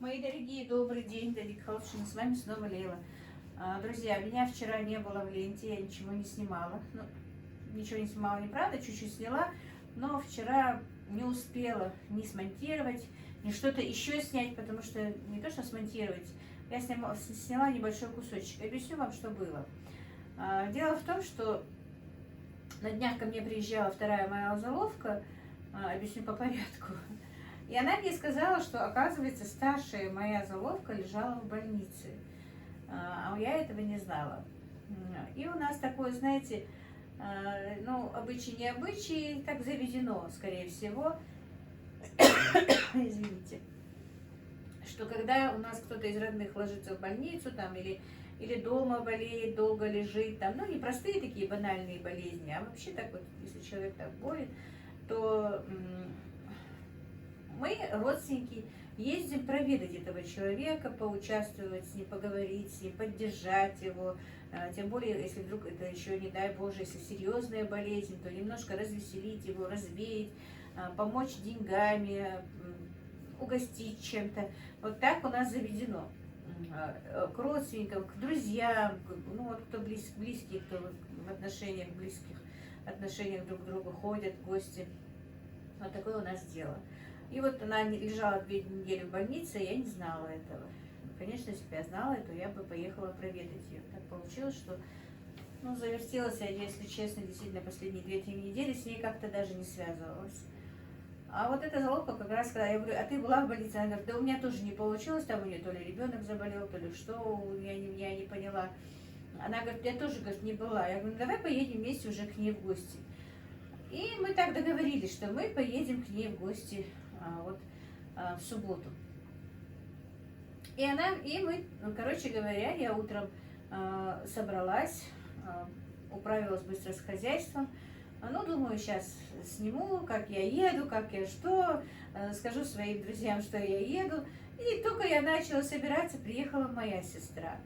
Мои дорогие, добрый день, Давид Халшин, с вами снова Лейла. Друзья, меня вчера не было в ленте, я ничего не снимала. Ну, ничего не снимала, неправда, чуть-чуть сняла, но вчера не успела ни смонтировать, ни что-то еще снять, потому что не то, что смонтировать, я сняла небольшой кусочек. Объясню вам, что было. Дело в том, что на днях ко мне приезжала вторая моя заловка, объясню по порядку. И она мне сказала, что, оказывается, старшая моя заловка лежала в больнице. А я этого не знала. И у нас такое, знаете, ну, обычай не обычай, так заведено, скорее всего, извините, что когда у нас кто-то из родных ложится в больницу, там, или дома болеет, долго лежит, там, ну, не простые такие банальные болезни, а вообще так вот, если человек так болен, то мы, родственники, ездим проведать этого человека, поучаствовать с ним, поговорить с ним, поддержать его. Тем более, если вдруг это еще, не дай Боже, если серьезная болезнь, то немножко развеселить его, развеять, помочь деньгами, угостить чем-то. Вот так у нас заведено. К родственникам, к друзьям, ну вот кто близкие, кто в отношениях, близких отношениях друг к другу ходят, гости. Вот такое у нас дело. И вот она лежала 2 недели в больнице, я не знала этого. Конечно, если бы я знала, то я бы поехала проведать ее. Так получилось, что, ну, завертелась я, если честно, действительно, последние 2-3 недели с ней как-то даже не связывалась. А вот эта заловка как раз, когда я говорю, а ты была в больнице? Она говорит, да у меня тоже не получилось, там у нее то ли ребенок заболел, то ли что, я не поняла. Она говорит, я тоже, говорит, не была. Я говорю, ну, давай поедем вместе уже к ней в гости. И мы так договорились, что мы поедем к ней в гости в субботу. И мы, ну, короче говоря, я утром собралась, управилась быстро с хозяйством. Ну, думаю, сейчас сниму, как я еду, как я что, скажу своим друзьям, что я еду. И только я начала собираться, приехала моя сестра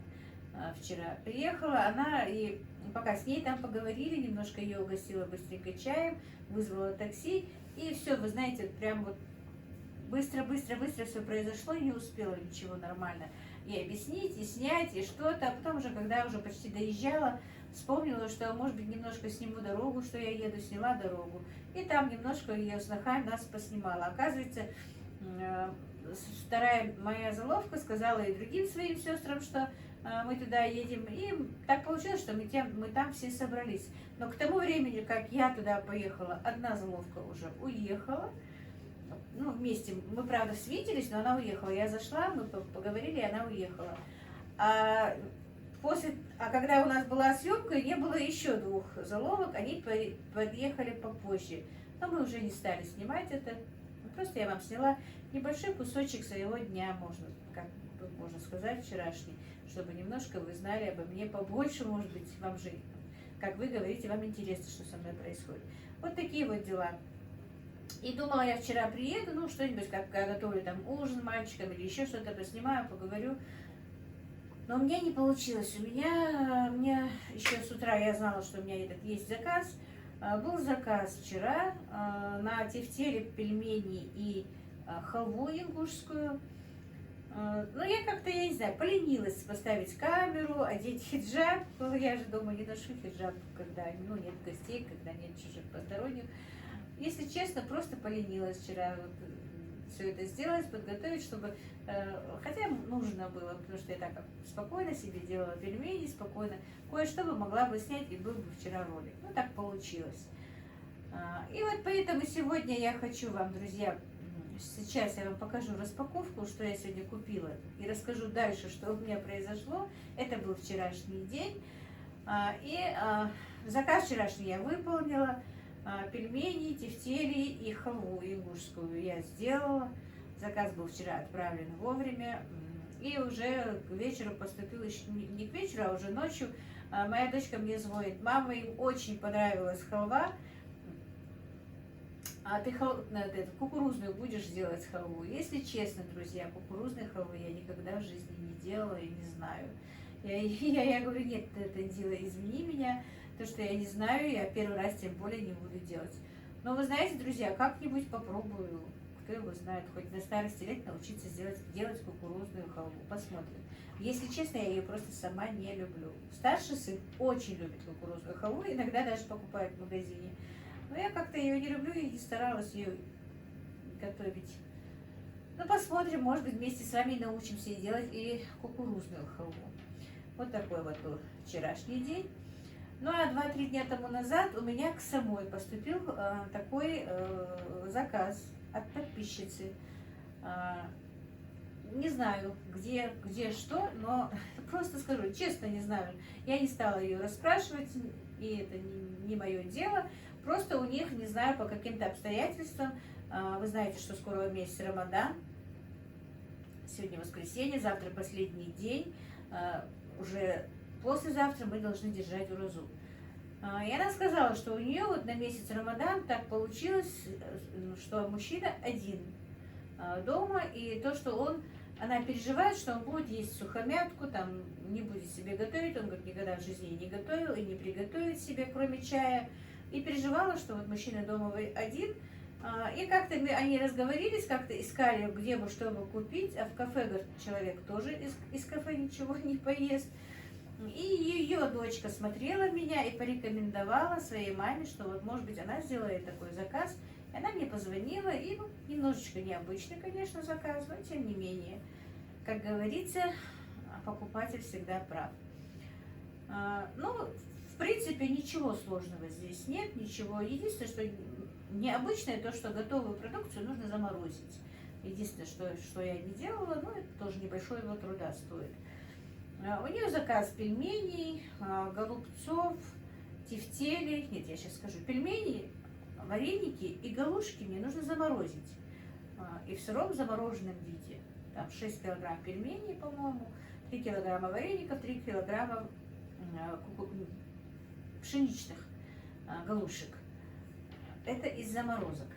вчера. Приехала она, и пока с ней там поговорили, немножко ее угостила быстренько чаем, вызвала такси, и все, вы знаете, прям вот быстро все произошло, не успела ничего нормально и объяснить, и снять, и что-то. А потом уже, когда я уже почти доезжала, вспомнила, что, может быть, немножко сниму дорогу, что я еду, сняла дорогу. И там немножко ее сноха нас поснимала. Оказывается, вторая моя заловка сказала и другим своим сестрам, что мы туда едем. И так получилось, что мы там все собрались. Но к тому времени, как я туда поехала, одна заловка уже уехала. Ну, вместе. Мы, правда, встретились, но она уехала. Я зашла, мы поговорили, и она уехала. А когда у нас была съемка, не было еще 2 заловок, они подъехали попозже. Но мы уже не стали снимать это. Просто я вам сняла небольшой кусочек своего дня, можно сказать, вчерашний, чтобы немножко вы знали обо мне побольше, может быть, вам же, как вы говорите, вам интересно, что со мной происходит. Вот такие вот дела. И думала, я вчера приеду, ну, что-нибудь, как готовлю там ужин мальчикам или еще что-то, поснимаю, поговорю. Но у меня не получилось. Мне еще с утра я знала, что у меня есть заказ. Был заказ вчера на тефтели, пельмени и халву ингушскую. Но я как-то, я не знаю, поленилась поставить камеру, одеть хиджаб. Я же дома не ношу хиджаб, когда нет гостей, когда нет чужих посторонних. Если честно, просто поленилась вчера все это сделать, подготовить, чтобы... Хотя нужно было, потому что я так спокойно себе делала пельмени, спокойно. Кое-что бы могла бы снять, и был бы вчера ролик. Ну, так получилось. И вот поэтому сегодня я хочу вам, друзья, сейчас я вам покажу распаковку, что я сегодня купила, и расскажу дальше, что у меня произошло. Это был вчерашний день. Заказ вчерашний я выполнила. Пельмени, тефтели и халву ингушскую я сделала. Заказ был вчера отправлен вовремя. И уже к вечеру поступил, еще не к вечеру, а уже ночью, моя дочка мне звонит. Мама, им очень понравилась халва. А ты кукурузную будешь делать халву? Если честно, друзья, кукурузной халвы я никогда в жизни не делала и не знаю. Я говорю, нет, это дело, извини меня, то, что я не знаю, я первый раз тем более не буду делать. Но вы знаете, друзья, как-нибудь попробую. кто его знает, хоть на старости лет научиться делать кукурузную халву. Посмотрим. Если честно, я ее просто сама не люблю. Старший сын очень любит кукурузную халву, иногда даже покупает в магазине. Но я как-то ее не люблю и не старалась ее готовить. Ну, посмотрим, может быть, вместе с вами научимся делать и кукурузную халву. Вот такой вот был вчерашний день. Ну, а 2-3 дня тому назад у меня к самой поступил такой заказ от подписчицы. Не знаю, где что, но просто скажу, честно не знаю. Я не стала ее расспрашивать, и это не мое дело. Просто у них, не знаю, по каким-то обстоятельствам, вы знаете, что скоро месяц Рамадан, сегодня воскресенье, завтра последний день, уже послезавтра мы должны держать уразу. И она сказала, что у нее вот на месяц Рамадан так получилось, что мужчина один дома, и то, что она переживает, что он будет есть сухомятку, там не будет себе готовить, он говорит, никогда в жизни не готовил и не приготовит себе, кроме чая, и переживала, что вот мужчина дома один. И как-то они разговорились, как-то искали, где бы, что бы купить, а в кафе, говорит, человек тоже из кафе ничего не поест. И ее дочка смотрела меня и порекомендовала своей маме, что вот, может быть, она сделает такой заказ. И она мне позвонила, и немножечко необычный, конечно, заказ, но тем не менее, как говорится, покупатель всегда прав. Ну, в принципе, ничего сложного здесь нет, ничего. Единственное, что необычное, то, что готовую продукцию нужно заморозить. Единственное, что я не делала, но это тоже небольшого труда стоит. У нее заказ пельменей, голубцов, тефтели. Нет, я сейчас скажу. Пельмени, вареники и галушки мне нужно заморозить. И в сыром замороженном виде. Там 6 килограмм пельменей, по-моему, 3 килограмма вареников, 3 килограмма пшеничных галушек. Это из заморозок.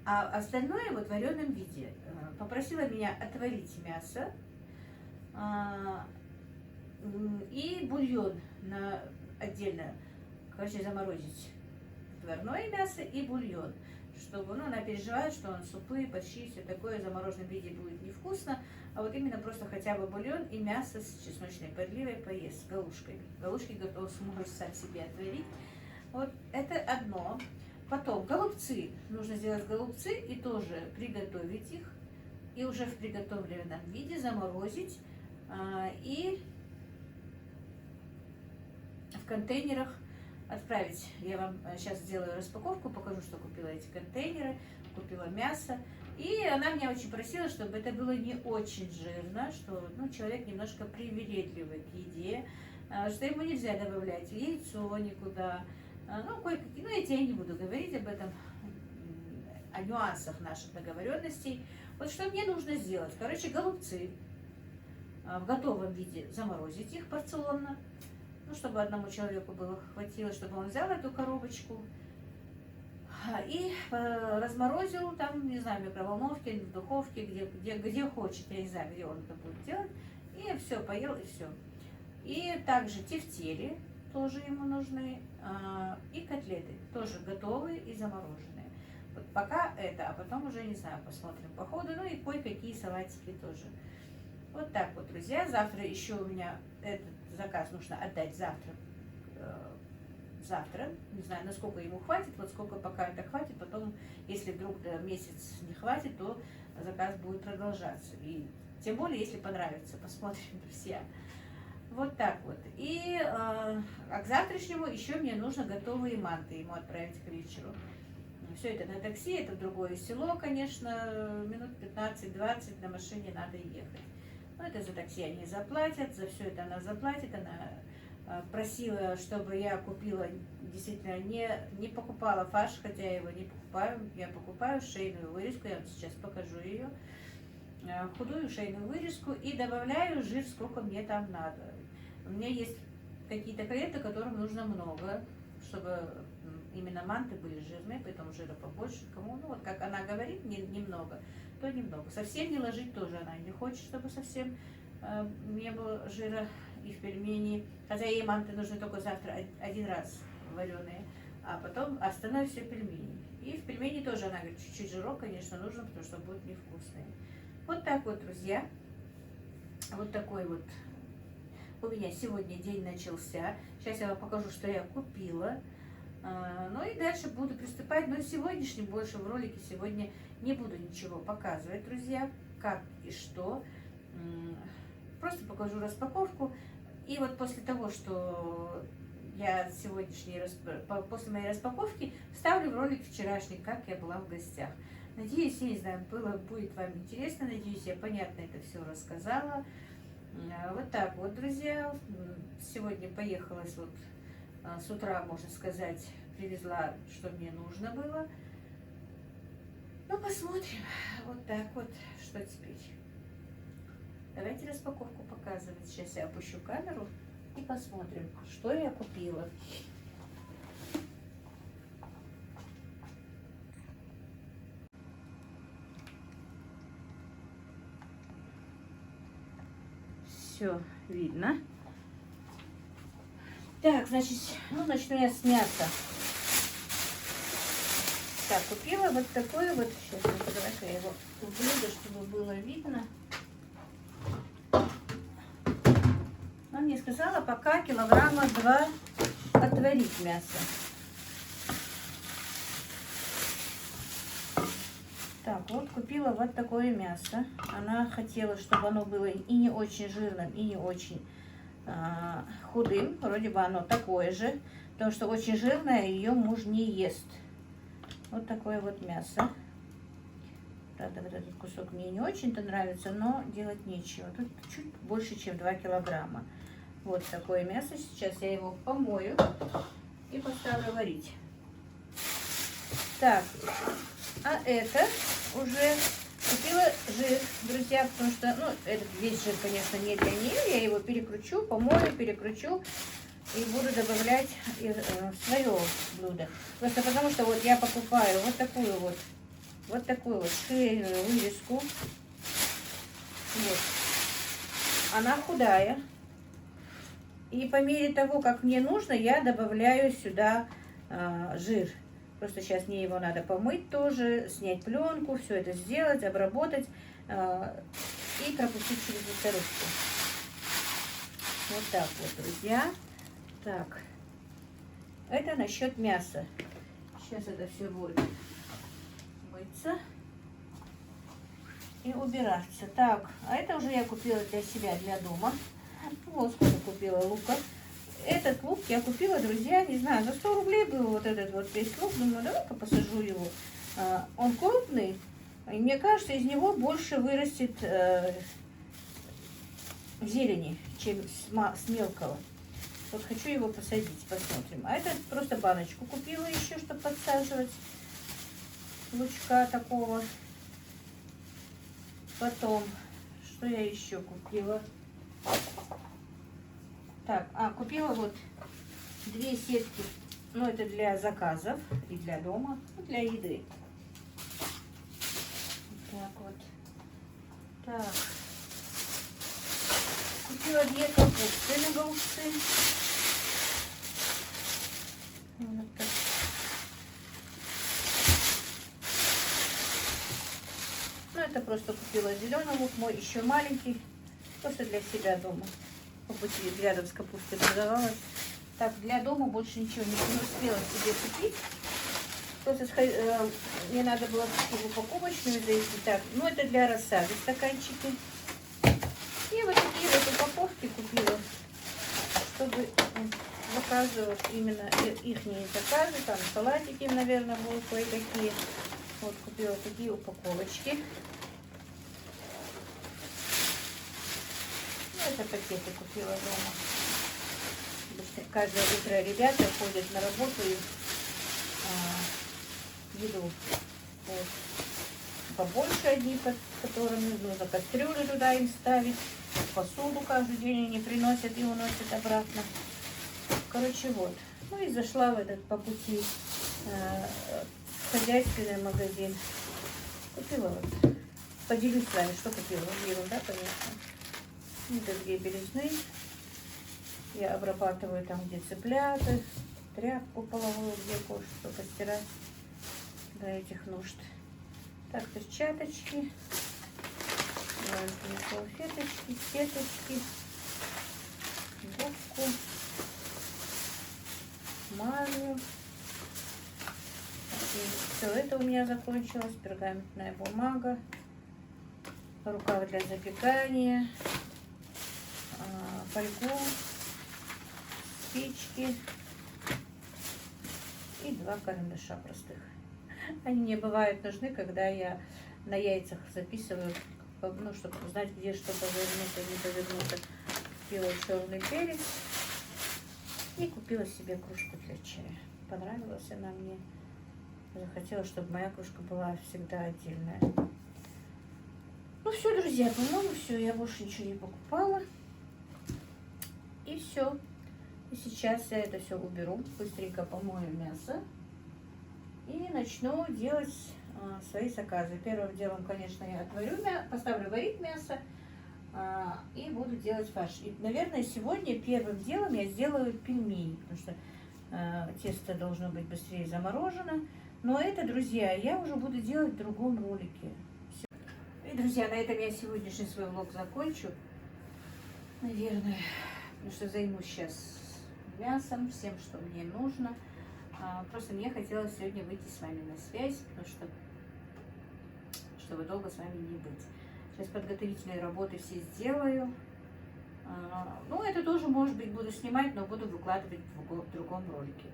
А остальное вот в вареном виде. Попросила меня отварить мясо и бульон отдельно, короче, заморозить отварное мясо и бульон, чтобы, она переживает, что он супы, борщи, все такое в замороженном виде будет невкусно, а вот именно просто хотя бы бульон и мясо с чесночной подливой поесть с галушками. Галушки готов сможешь сам себе отварить. Вот это одно. Потом голубцы. Нужно сделать голубцы и тоже приготовить их. И уже в приготовленном виде заморозить. И в контейнерах отправить. Я вам сейчас сделаю распаковку, покажу, что купила эти контейнеры. Купила мясо. И она меня очень просила, чтобы это было не очень жирно, что человек немножко привередливый к еде, что ему нельзя добавлять яйцо никуда. Кое-какие, я тебе не буду говорить об этом, о нюансах наших договоренностей. Вот что мне нужно сделать. Короче, голубцы в готовом виде заморозить их порционно, чтобы одному человеку было хватило, чтобы он взял эту коробочку и разморозил там, не знаю, в микроволновке, в духовке, где хочет, я не знаю, где он это будет делать, и все, поел, и все. И также тефтели тоже ему нужны, и котлеты тоже готовые и замороженные. Вот пока это, а потом уже, не знаю, посмотрим по ходу, и кое-какие салатики тоже. Вот так вот, друзья. Завтра еще у меня этот заказ нужно отдать завтра. Не знаю, насколько ему хватит, вот сколько пока это хватит, потом, если вдруг месяц не хватит, то заказ будет продолжаться. И тем более, если понравится, посмотрим, друзья. Вот так вот. И к завтрашнему еще мне нужно готовые манты ему отправить к вечеру. Все это на такси, это в другое село, конечно, минут 15-20 на машине надо ехать. Но это за такси они заплатят, за все это она заплатит. Она просила, чтобы я купила, действительно, не покупала фарш, хотя я его не покупаю. Я покупаю шейную вырезку, я вам сейчас покажу ее. Худую шейную вырезку и добавляю жир, сколько мне там надо. У меня есть какие-то клиенты, которым нужно много, чтобы именно манты были жирные, поэтому жира побольше. Кому, как она говорит, немного, то немного. Совсем не ложить тоже она не хочет, чтобы совсем не было жира и в пельмени. Хотя ей манты нужны только завтра один раз вареные, а потом остальное все пельмени. И в пельмени тоже она говорит, чуть-чуть жирок, конечно, нужно, потому что будет невкусный. Вот так вот, друзья. Вот такой вот у меня сегодня день начался. Сейчас я вам покажу, что я купила. Ну и дальше буду приступать. Но сегодняшний больше в ролике сегодня не буду ничего показывать, друзья. Как и что. Просто покажу распаковку. И вот после того, что я после моей распаковки вставлю в ролик вчерашний, как я была в гостях. Надеюсь, я не знаю, будет вам интересно. Надеюсь, я понятно это все рассказала. Вот так вот, друзья. Сегодня поехала с утра, можно сказать, привезла, что мне нужно было. Ну, посмотрим. Вот так вот, что теперь. Давайте распаковку показывать. Сейчас я опущу камеру и посмотрим, что я купила. Все видно. Так, значит, ну начну я с мяса. Так, купила вот такое вот. Сейчас давай-ка я его в блюдо, чтобы было видно. Она мне сказала, пока килограмма 2 отварить мясо. Так, вот купила вот такое мясо. Она хотела, чтобы оно было и не очень жирным, и не очень худым. Вроде бы оно такое же, потому что очень жирное ее муж не ест. Вот такое вот мясо. Правда, вот этот кусок мне не очень-то нравится, но делать нечего. Тут чуть больше, чем 2 килограмма. Вот такое мясо. Сейчас я его помою и поставлю варить. Так, а это уже купила жир, друзья, потому что, ну, этот весь жир, конечно, не для нее. Я его перекручу, помою, перекручу и буду добавлять в свое блюдо. Просто потому что вот я покупаю вот такую вот шейную вырезку. Вот. Она худая. И по мере того, как мне нужно, я добавляю сюда жир. Просто сейчас мне его надо помыть тоже, снять пленку, все это сделать, обработать и пропустить через мясорубку. Вот так вот, друзья. Так, это насчет мяса. Сейчас это все будет мыться и убираться. Так, а это уже я купила для себя, для дома. Вот сколько купила лука. Этот лук я купила, друзья, не знаю, за 100 рублей был вот этот вот весь лук. Думаю, давай-ка посажу его. Он крупный, и мне кажется, из него больше вырастет зелени, чем с мелкого. Вот хочу его посадить, посмотрим. А это просто баночку купила еще, чтобы подсаживать лучка такого. Потом, что я еще купила? Так, купила вот 2 сетки, ну это для заказов и для дома, для еды. Так вот. Так. Купила 2 капусты на голубцы. Вот так. Ну это просто купила зеленый лук мой, еще маленький, просто для себя дома. По пути рядом с капустой продавалась. Так, для дома больше ничего не успела себе купить. Просто мне надо было в упаковочную зайти. Так, ну это для рассады стаканчики. И вот такие вот упаковки купила, чтобы заказывать именно их заказы. Там салатики, наверное, будут кое-какие. Вот купила такие упаковочки. Это пакеты купила дома. Каждое утро ребята ходят на работу и еду. Вот. Побольше одни, которым нужно кастрюлю туда им ставить. Посуду каждый день они приносят и уносят обратно. Короче, вот. Ну и зашла в этот по пути хозяйственный магазин. Купила вот. Поделюсь с вами, что купила. Ерунда, конечно. Это 2 белизны. Я обрабатываю там, где цыплята, тряпку половую, где кое-что постирать. для этих нужд. Так, перчаточки, влажные салфеточки, сеточки, губку, мазью. Все, это у меня закончилось. Пергаментная бумага, рукав для запекания, фольгу, спички и 2 карандаша простых. Они мне бывают нужны, когда я на яйцах записываю, ну, чтобы узнать, где что повернуто, не повернуто. Купила черный перец и купила себе кружку для чая. Понравилась она мне. Захотела, чтобы моя кружка была всегда отдельная. Ну все, друзья, по-моему, все. Я больше ничего не покупала. И все. И сейчас я это все уберу. Быстренько помою мясо. И начну делать свои заказы. Первым делом, конечно, я отварю мясо, поставлю варить мясо и буду делать фарш. И, наверное, сегодня первым делом я сделаю пельмени, потому что тесто должно быть быстрее заморожено. Но это, друзья, я уже буду делать в другом ролике. И, друзья, на этом я сегодняшний свой влог закончу. Наверное, потому что займусь сейчас мясом, всем, что мне нужно. Просто мне хотелось сегодня выйти с вами на связь, потому что чтобы долго с вами не быть. Сейчас подготовительные работы все сделаю. Ну, это тоже, может быть, буду снимать, но буду выкладывать в другом ролике.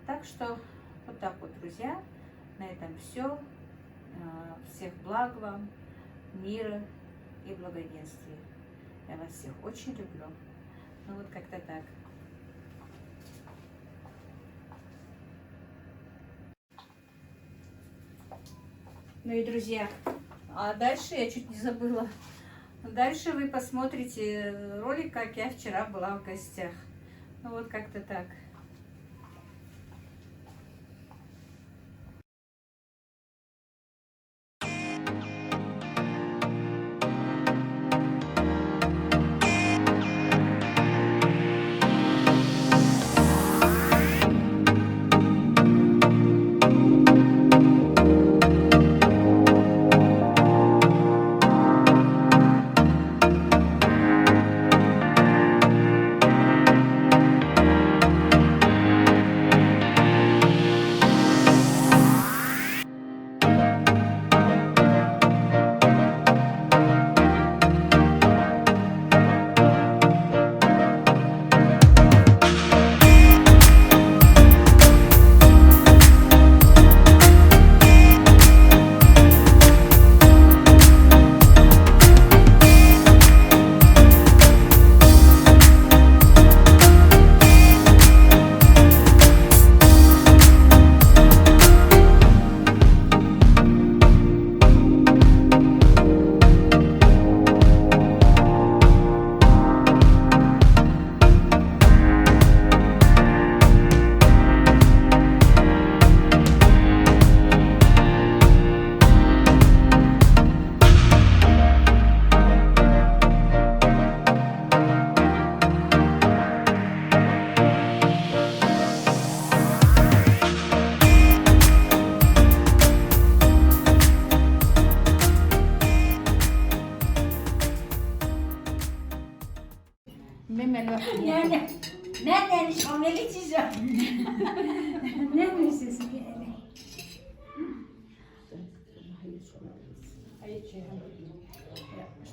Так что вот так вот, друзья. На этом все. Всех благ вам, мира и благоденствия. Я вас всех очень люблю. Ну, вот как-то так. Ну и, друзья, а дальше я чуть не забыла. Дальше вы посмотрите ролик, как я вчера была в гостях. Ну вот как-то так.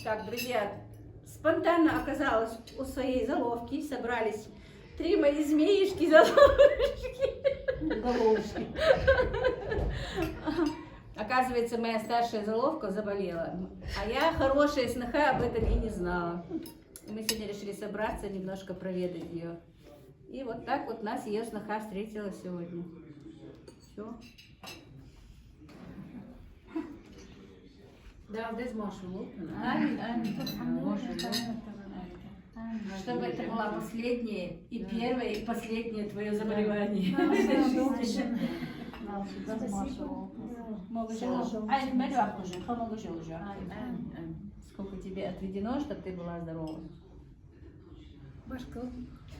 Так, друзья, спонтанно оказалось у своей заловки собрались 3 мои змеишки головушки. Оказывается, моя старшая заловка заболела, а я, хорошая сноха, об этом и не знала. Мы сегодня решили собраться, немножко проведать ее. И вот так вот нас ее сноха встретила сегодня. Все. Да, без маршала. Чтобы это была последнее и первое, и последнее твое заболевание. Сколько тебе отведено, чтобы ты была здорова?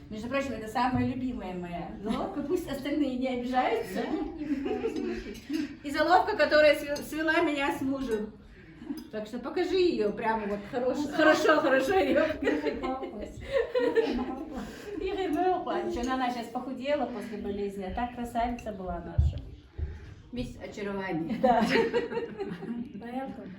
Между прочим, это самая любимая моя. Но пусть остальные не обижаются. И заловка, которая свела меня с мужем. Так что покажи ее прямо вот хорошо ее. Игорь Мелпанович, она сейчас похудела после болезни, а так красавица была наша. Мисс очарование. Да. Welcome.